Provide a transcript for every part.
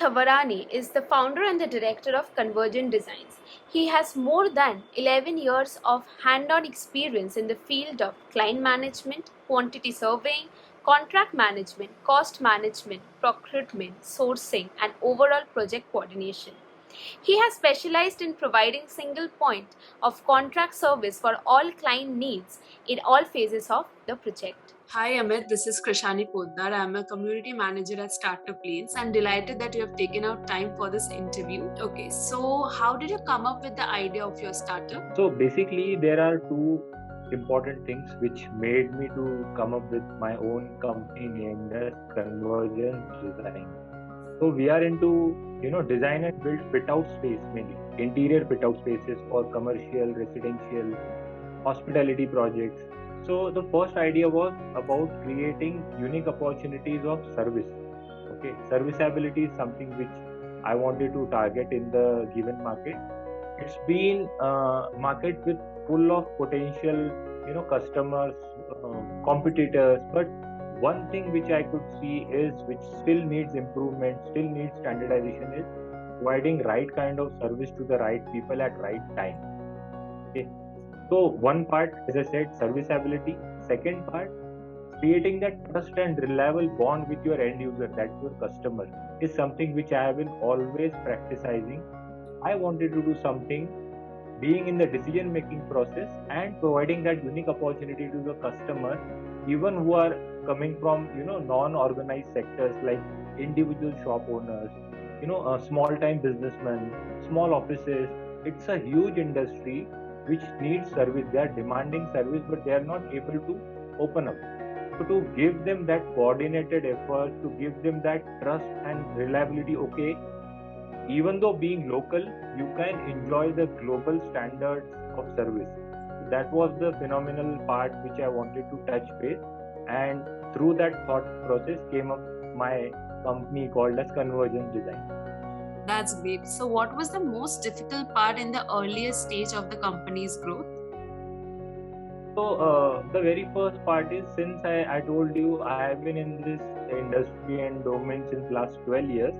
Thavarani is the founder and the director of Convergent Designs. He has more than 11 years of hand-on experience in the field of client management, quantity surveying, contract management, cost management, procurement, sourcing, and overall project coordination. He has specialized in providing single point of contract service for all client needs in all phases of the project. Hi Amit, this is Krishani Poddar. I'm a community manager at Startup Lanes. I'm delighted that you have taken out time for this interview. Okay, so how did you come up with the idea of your startup? So basically, there are two important things which made me to come up with my own company named as Convergence Design. So we are into design and build fit out space, mainly interior fit out spaces for commercial, residential, hospitality projects. So the first idea was about creating unique opportunities of service. Okay, serviceability is something which I wanted to target in the given market. It's been a market with full of potential customers, competitors, but one thing which I could see is which still needs improvement, still needs standardization, is providing right kind of service to the right people at right time. Okay, so one part, as I said, serviceability. Second part, creating that trust and reliable bond with your end user, that's your customer, is something which I have been always practicing. I wanted to do something being in the decision making process and providing that unique opportunity to the customer, even who are coming from non-organized sectors like individual shop owners, small time businessmen, small offices. It's a huge industry which needs service. They are demanding service, but they are not able to open up. So to give them that coordinated effort, to give them that trust and reliability, okay, even though being local, you can enjoy the global standards of service. That was the phenomenal part which I wanted to touch base, and through that thought process came up my company called as Convergence Design. That's great. So, what was the most difficult part in the earliest stage of the company's growth? So the very first part is, since I told you I have been in this industry and domain since last 12 years.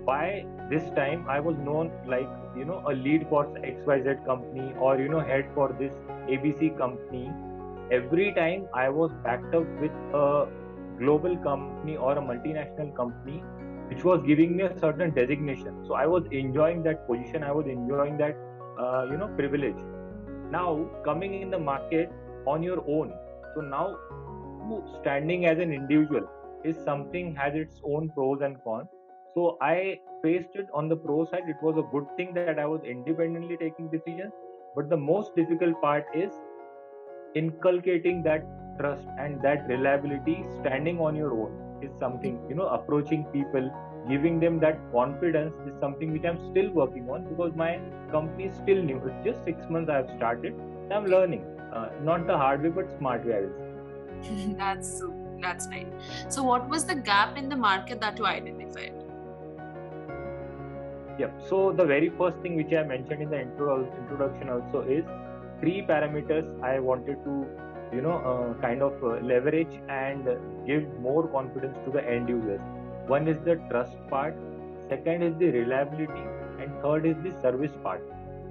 By this time I was known like a lead for XYZ company, or head for this ABC company. Every time I was backed up with a global company or a multinational company which was giving me a certain designation. So I was enjoying that position, I was enjoying that privilege. Now coming in the market on your own, so now standing as an individual is something, has its own pros and cons. So I faced it on the pro side. It was a good thing that I was independently taking decisions, but the most difficult part is inculcating that trust and that reliability. Standing on your own is something, approaching people, giving them that confidence is something which I'm still working on, because my company is still new. It's just 6 months I have started. I'm learning, not the hard way but smart way, I will say. That's right. So, what was the gap in the market that you identified? Yep. So the very first thing which I mentioned in the introduction also is three parameters I wanted to kind of leverage and give more confidence to the end users. One is the trust part, second is the reliability, and third is the service part.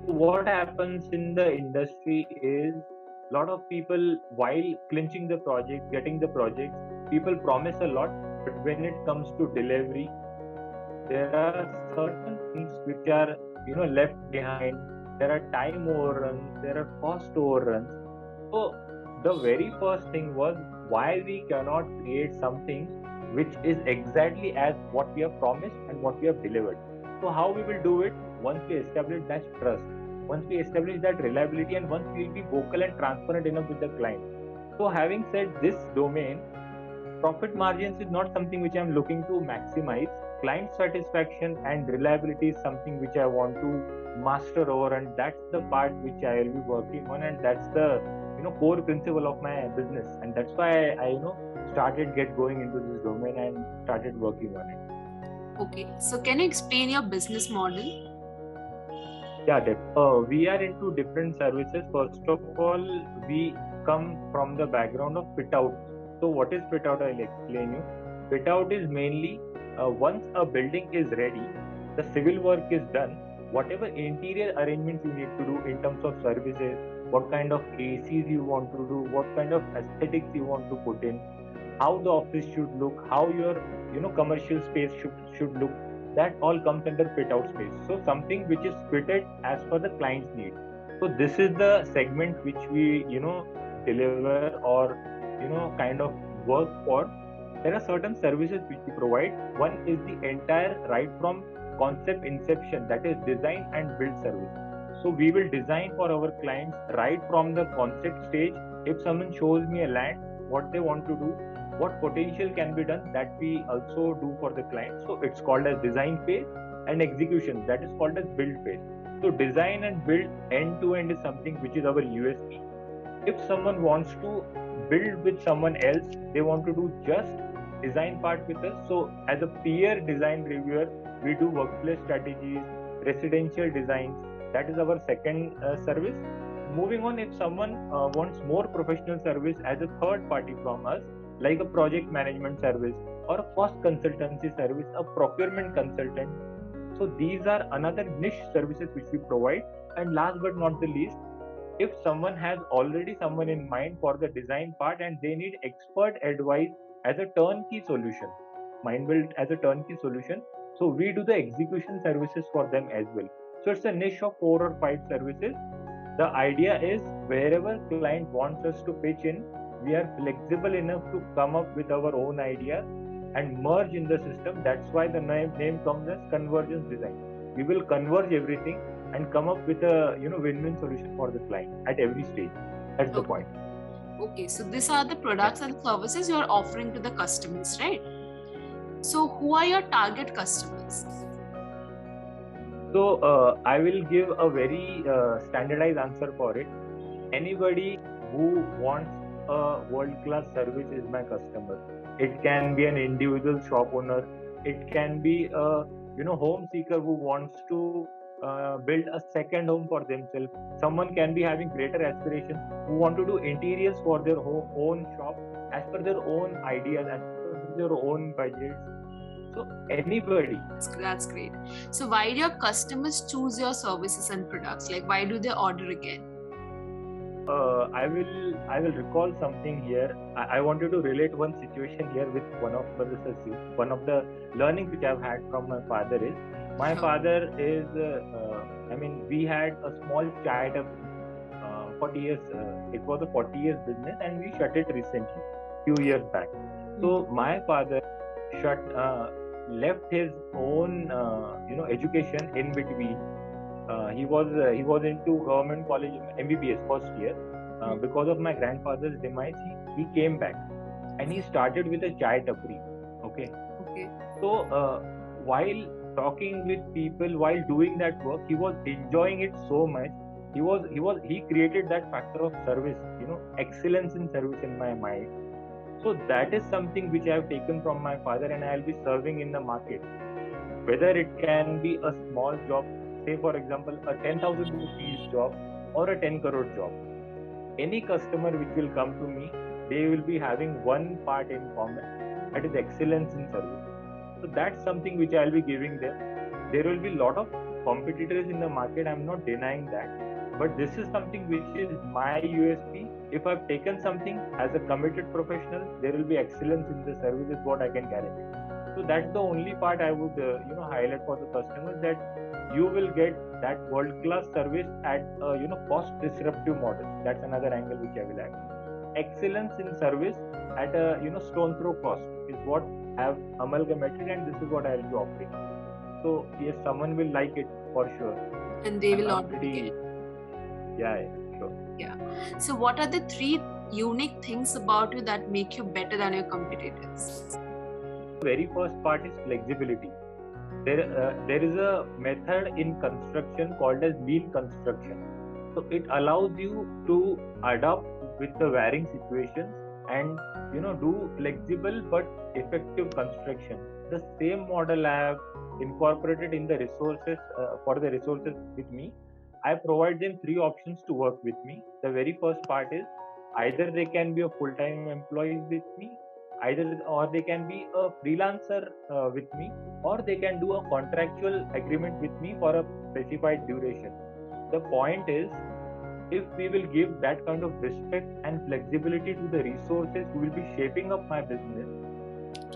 So what happens in the industry is, a lot of people, while clinching the project, getting the projects, people promise a lot, but when it comes to delivery, there are certain things which are left behind. There are time overruns, there are cost overruns. So the very first thing was, why we cannot create something which is exactly as what we have promised and what we have delivered. So how we will do it? Once we establish that trust, once we establish that reliability, and once we will be vocal and transparent enough with the client. So having said this domain, profit margins is not something which I'm looking to maximize. Client satisfaction and reliability is something which I want to master over, and that's the part which I will be working on, and that's the core principle of my business, and that's why I started get going into this domain and started working on it. Okay, so can you explain your business model? Yeah, we are into different services. First of all, we come from the background of fit out. So what is fit out? I'll explain you. Fit out is mainly once a building is ready, the civil work is done, whatever interior arrangements you need to do in terms of services, what kind of ACs you want to do, what kind of aesthetics you want to put in, how the office should look, how your commercial space should look. That all comes under fit out space. So something which is fitted as per the client's need. So this is the segment which we deliver or kind of work for. There are certain services which we provide. One is the entire right from concept inception, that is design and build service. So we will design for our clients right from the concept stage. If someone shows me a land, what they want to do, what potential can be done, that we also do for the client. So it's called as design phase, and execution, that is called as build phase. So design and build end to end is something which is our USP. If someone wants to build with someone else, they want to do just design part with us. So as a peer design reviewer, we do workplace strategies, residential designs. That is our second service. Moving on, if someone wants more professional service as a third party from us, like a project management service or a cost consultancy service, a procurement consultant. So these are another niche services which we provide. And last but not the least, if someone has already someone in mind for the design part and they need expert advice as a turnkey solution, Mindbuild as a turnkey solution, so we do the execution services for them as well. So it's a niche of 4 or 5 services. The idea is wherever client wants us to pitch in, we are flexible enough to come up with our own ideas and merge in the system. That's why the name comes as convergence design. We will converge everything and come up with a win-win solution for the client at every stage. That's the point. Okay, so these are the products and services you are offering to the customers, right? So who are your target customers? So I will give a very standardized answer for it. Anybody who wants a world-class service is my customer. It can be an individual shop owner. It can be a home seeker who wants to build a second home for themselves. Someone can be having greater aspirations who want to do interiors for their own shop as per their own ideas, as per their own budgets. So anybody. That's great. So why do your customers choose your services and products? Like why do they order again? I will recall something here. I wanted to relate one situation here with one of the learnings which I've had from my father is my father is we had a small chai of 40 years. It was a 40 years business and we shut it recently, few years back. So my father left his own education in between. He was into government college MBBS first year. Because of my grandfather's demise, he came back and he started with a chai tapri. Okay. So while talking with people, while doing that work, he was enjoying it so much. He created that factor of service, excellence in service in my mind. So that is something which I have taken from my father and I will be serving in the market. Whether it can be a small job, say for example a 10,000 rupees job or a 10 crore job. Any customer which will come to me, they will be having one part in common, that is excellence in service. So that's something which I'll be giving them. There will be a lot of competitors in the market, I'm not denying that. But this is something which is my USP. If I've taken something as a committed professional, there will be excellence in the service is what I can guarantee. So that's the only part I would highlight for the customers, that you will get that world-class service at cost disruptive model. That's another angle which I will add. Excellence in service at a stone throw cost is what I have amalgamated, and this is what I will be offering. So yes, someone will like it for sure, and they will order again. Yeah, sure. Yeah. So what are the 3 unique things about you that make you better than your competitors? The very first part is flexibility. There is a method in construction called as lean construction. So it allows you to adapt with the varying situations and do flexible but effective construction. The same model I have incorporated in the resources for the resources with me. I provide them 3 options to work with me. The very first part is either they can be a full-time employee with me, either, or they can be a freelancer with me, or they can do a contractual agreement with me for a specified duration. The point is, if we will give that kind of respect and flexibility to the resources who will be shaping up my business,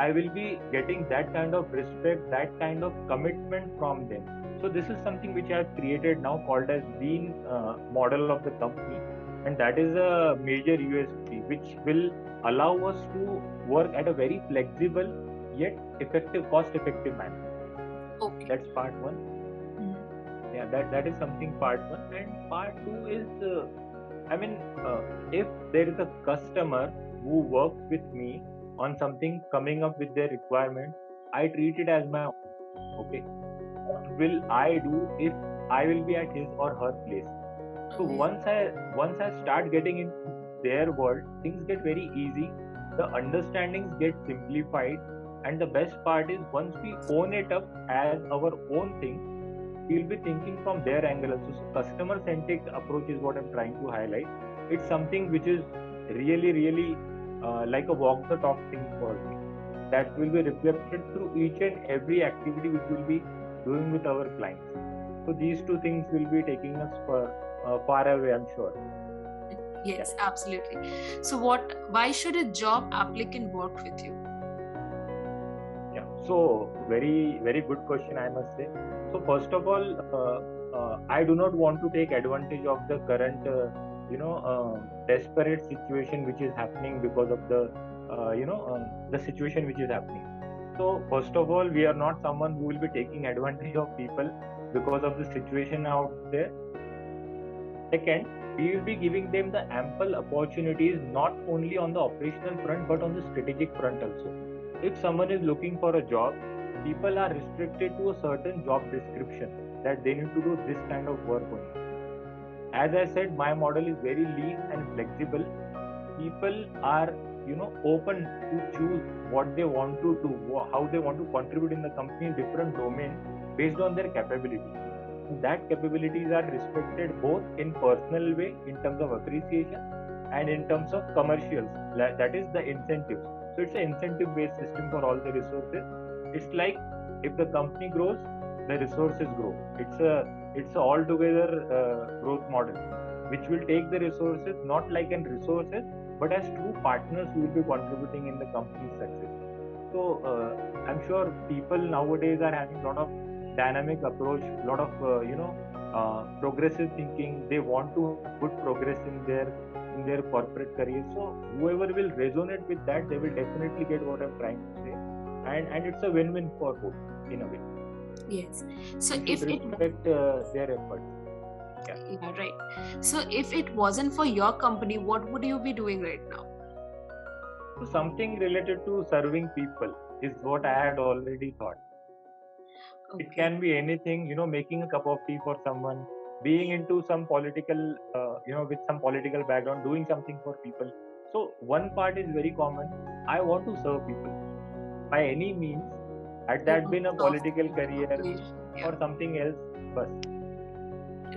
I will be getting that kind of respect, that kind of commitment from them. So this is something which I have created now, called as Bean model of the company, and that is a major USP which will allow us to work at a very flexible yet effective, cost-effective manner. Okay. That's part one. Yeah, that is something part one, and part two is, if there is a customer who works with me on something coming up with their requirement, I treat it as my own. Okay, what will I do if I will be at his or her place? So once I start getting in their world, things get very easy. The understandings get simplified, and the best part is, once we own it up as our own thing, we'll be thinking from their angle also. So customer centric approach is what I'm trying to highlight. It's something which is really like a walk the talk thing for me, that will be reflected through each and every activity which we'll be doing with our clients. So these two things will be taking us far away, I'm sure. Yes, absolutely. So why should a job applicant work with you? Yeah. So very good question, I must say. So first of all, I do not want to take advantage of the current, desperate situation which is happening because of the situation which is happening. So first of all, we are not someone who will be taking advantage of people because of the situation out there. Second, we will be giving them the ample opportunities, not only on the operational front but on the strategic front also. If someone is looking for a job, people are restricted to a certain job description, that they need to do this kind of work only. As I said, my model is very lean and flexible. People are open to choose what they want to do, how they want to contribute in the company in different domains based on their capability. That capabilities are respected both in personal way, in terms of appreciation, and in terms of commercials, that is the incentives. So it's an incentive based system for all the resources. It's like, if the company grows, the resources grow. It's a altogether growth model which will take the resources not like an resources, but as true partners who will be contributing in the company's success. So I'm sure people nowadays are having a lot of dynamic approach, a lot of progressive thinking. They want to have good progress in their corporate career. So whoever will resonate with that, they will definitely get what I'm trying to say, and it's a win-win for both in a way. Yes. So We if should it respect their efforts. yeah, right. So if it wasn't for your company, what would you be doing right now? So something related to serving people is what I had already thought. Okay. It can be anything, making a cup of tea for someone, being into some political, with some political background, doing something for people. So one part is very common. I want to serve people by any means. Had that been a political career Yeah. or something else, but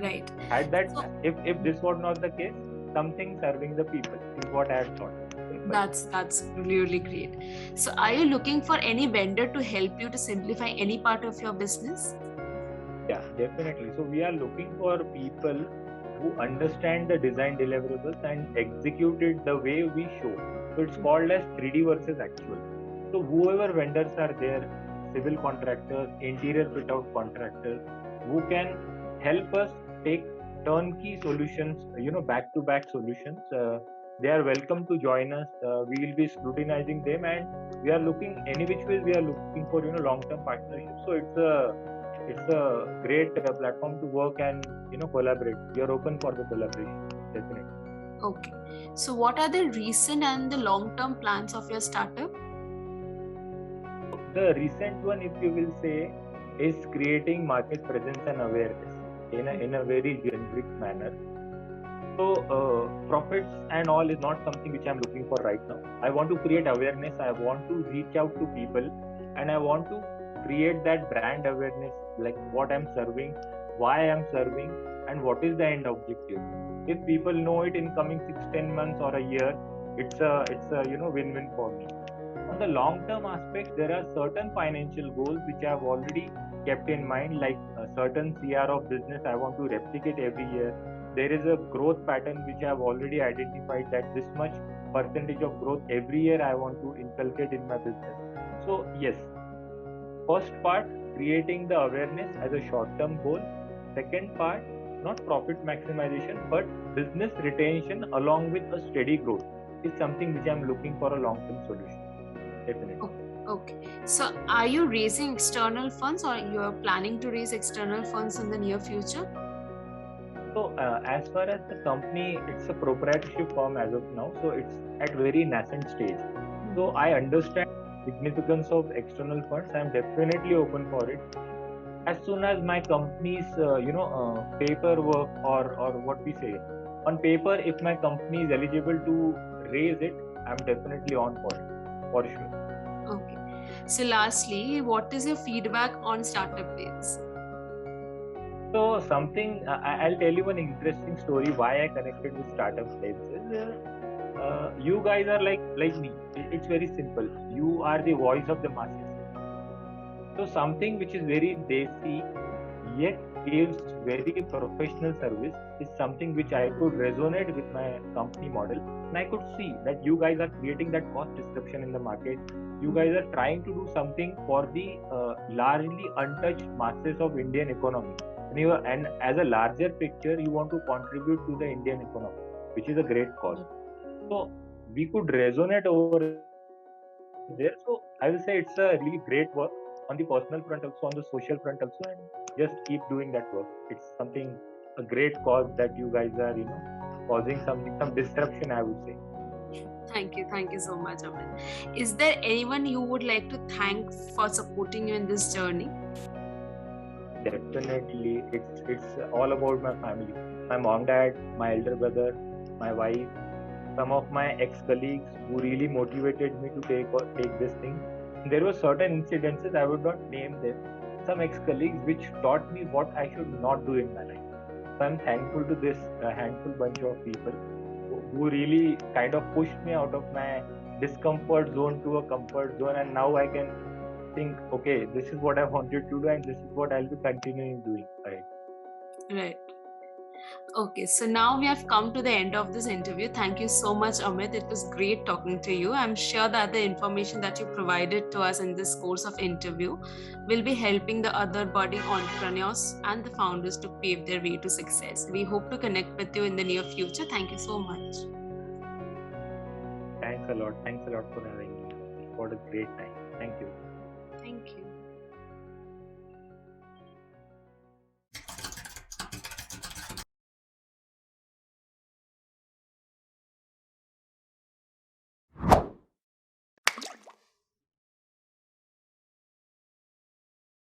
Right. had that, So if this was not the case, something serving the people is what I had thought. Simple. that's really great. So are you looking for any vendor to help you to simplify any part of your business? Yeah, definitely. So we are looking for people who understand the design deliverables and execute it the way we show. So it's called as 3D versus actual. So whoever vendors are there, civil contractors, interior fit out contractors, who can help us take turnkey solutions, back to back solutions, they are welcome to join us. We will be scrutinizing them, and we are looking, any which way we are looking for long term partnership. So it's a great platform to work and collaborate. We are open for the collaboration, definitely. Okay. So what are the recent and the long-term plans of your startup? The recent one, if you will say, is creating market presence and awareness in a very generic manner. So profits and all is not something which I'm looking for right now. I want to create awareness. I want to reach out to people, and I want to create that brand awareness, like what I'm serving, why I'm serving, and what is the end objective. If people know it in coming 6-10 months or a year, it's a win-win for me. On the long term aspects, there are certain financial goals which I have already kept in mind, like a certain CR of business I want to replicate every year. There is a growth pattern which I have already identified, that this much percentage of growth every year I want to inculcate in my business. So, yes, first part, creating the awareness as a short term goal. Second part, not profit maximization but business retention along with a steady growth is something which I'm looking for a long term solution. Definitely. Okay. So are you raising external funds, or you're planning to raise external funds in the near future? So, as far as the company, it's a proprietorship firm as of now, so it's at very nascent stage. So, I understand significance of external funds. I'm definitely open for it. As soon as my company's, paperwork, or what we say, on paper, if my company is eligible to raise it, I'm definitely on for it, for sure. Okay. So lastly, what is your feedback on startup days? So something, I'll tell you an interesting story why I connected with startup labs is, you guys are like me. It's very simple. You are the voice of the masses. So something which is very desi yet gives very professional service is something which I could resonate with my company model, and I could see that you guys are creating that cost disruption in the market. You guys are trying to do something for the largely untouched masses of Indian economy, and as a larger picture, you want to contribute to the Indian economy, which is a great cause. So we could resonate over there. So I will say it's a really great work on the personal front also, on the social front also, and just keep doing that work. It's something, a great cause that you guys are, causing some disruption, I would say. Thank you so much, Amit. Is there anyone you would like to thank for supporting you in this journey? Definitely, it's all about my family, my mom, dad, my elder brother, my wife, some of my ex-colleagues who really motivated me to take this thing. There were certain incidences, I would not name them, some ex-colleagues which taught me what I should not do in my life. So I'm thankful to this handful bunch of people who really kind of pushed me out of my discomfort zone to a comfort zone, and now I can think, okay, this is what I wanted to do, and this is what I'll be continuing doing. Right. Okay, so now we have come to the end of this interview. Thank you so much, Amit. It was great talking to you. I'm sure that the information that you provided to us in this course of interview will be helping the other budding entrepreneurs and the founders to pave their way to success. We hope to connect with you in the near future. Thank you so much. Thanks a lot. Thanks a lot for having me. What a great time. Thank you. Thank you.